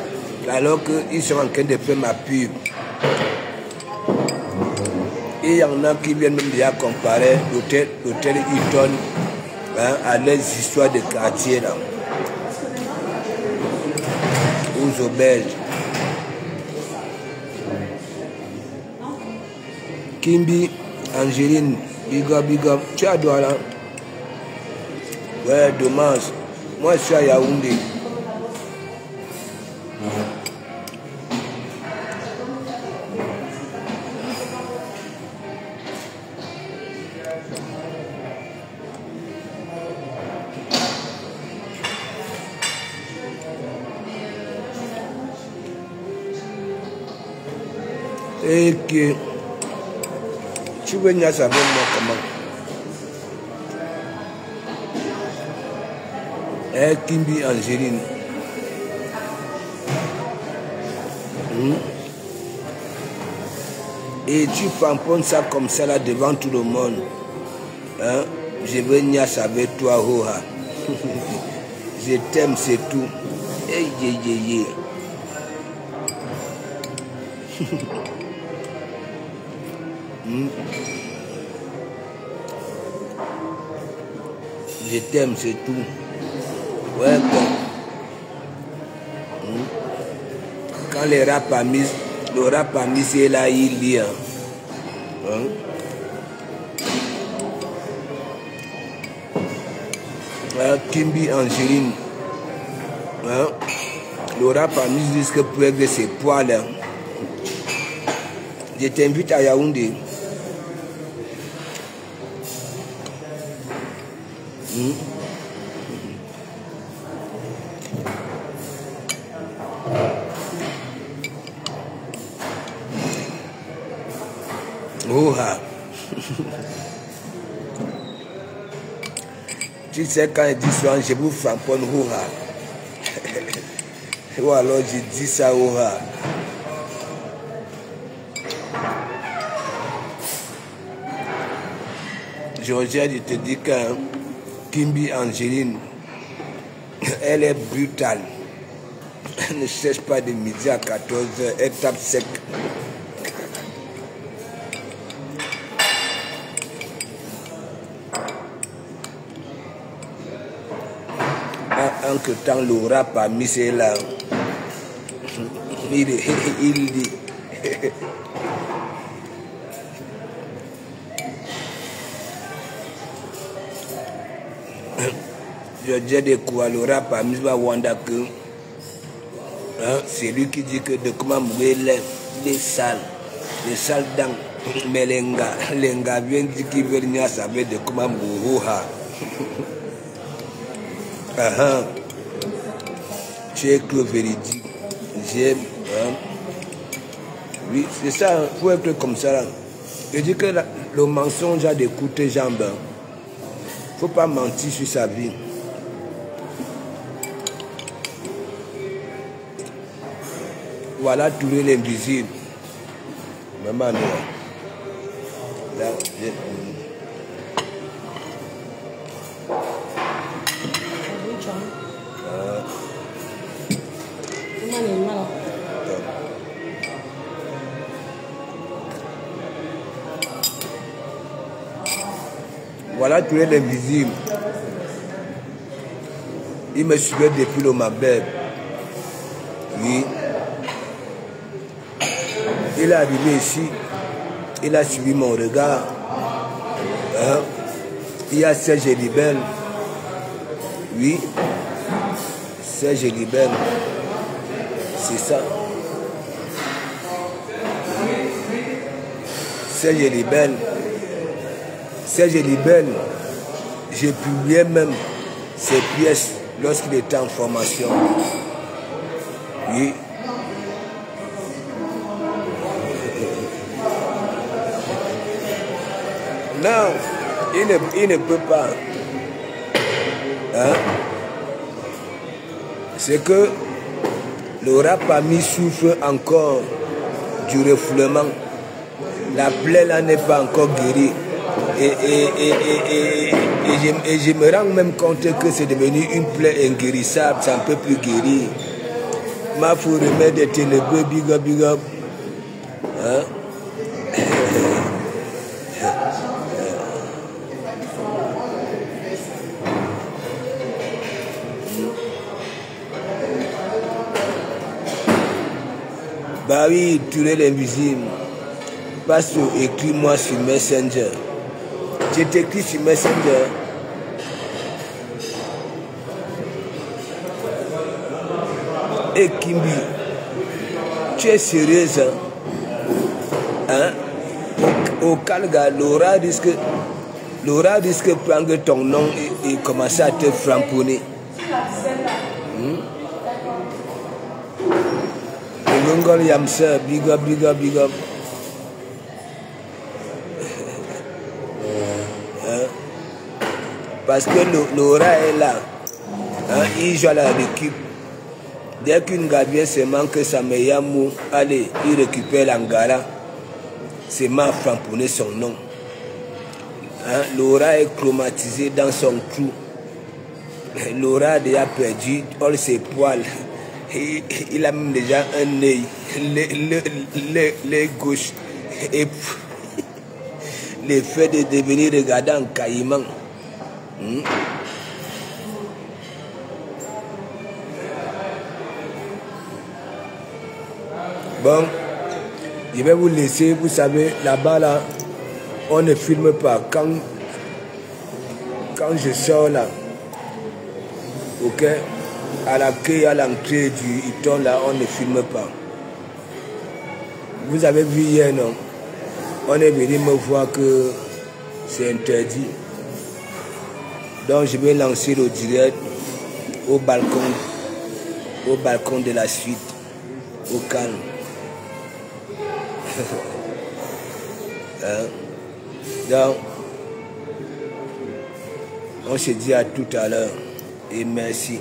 alors qu'ils sont en train de faire ma pub. Et il y en a qui viennent même déjà comparer l'hôtel Hilton à les histoires de quartier là, aux auberges. Kimbi, Angéline, big up, tu as droit là. Ouais, dommage. Moi, je suis à Yaoundé. Et que tu veux n'y savoir moi comment. Kimbi Angéline. Et tu pamponnes ça comme ça là devant tout le monde. Je veux n'y savoir toi, Hoha. Je t'aime, c'est tout. Hey, Je t'aime, c'est tout. Ouais, quand le rap a mis c'est là, il lit. Kimbi Angéline. Le rap a mis jusque pour régler ses poils. Je t'invite à Yaoundé. Oha. Tu sais quand je dis souvent, je vous famponne Oha. Ou alors je dis ça Oha. Georgia, je te dis que Kimbi Angéline, elle est brutale. Elle ne cherche pas de midi à 14h, elle tape sec. En que temps le rap a mis là, il dit. Je dis de quoi le rap a mis Wanda que c'est lui qui dit que de comment mourir les salles dans mais les gars viennent dire qu'ils veulent rien savoir de comment mourir. Tu es que véridique. J'aime. Oui, c'est ça, il faut être comme ça. Je dis que le mensonge a des coups de jambes. Il ne faut pas mentir sur sa vie. Voilà Touré l'invisible. Maman, là, voilà Touré l'invisible. Il me suivait depuis le Mabel. Oui. Il est arrivé ici. Il a suivi mon regard. Hein? Il y a Serge Libel. Oui. Serge Libel. C'est ça. Serge Libel. Serge Libel. J'ai publié même ses pièces lorsqu'il était en formation. Oui. Non, il ne peut pas. Hein? C'est que le rap a mis souffle encore du refoulement. La plaie là n'est pas encore guérie. Et je me rends même compte que c'est devenu une plaie inguérissable, ça ne peut plus guérir. Ma faut remettre des ténébreux, big up, big up. Hein? Bah oui, Touré l'invisible. Passe écris-moi sur Messenger. Je t'écris sur Messenger. Et Kimbi, tu es sérieuse, hein? Au Calga, Laura risque de prendre ton nom et commencer à te framponner. Longol Yamsa, big up, big up, big up. Parce que Laura est là. Hein, il joue à l'équipe. Dès qu'une gabienne se manque sa meilleure mot, allez, il récupère l'Angara. C'est m'a framponné son nom. Hein, Laura est chromatisée dans son trou. Laura a déjà perdu all ses poils. Il a même déjà un œil, l'œil gauche, et le fait de devenir regardant en caïman. Bon, je vais vous laisser, vous savez, là-bas, là, on ne filme pas. Quand je sors là, ok? À l'accueil, à l'entrée du Hilton, là, on ne filme pas. Vous avez vu hier, non? On est venu me voir que c'est interdit. Donc, je vais lancer le direct au balcon de la suite, au calme. Hein? Donc, on se dit à tout à l'heure et merci.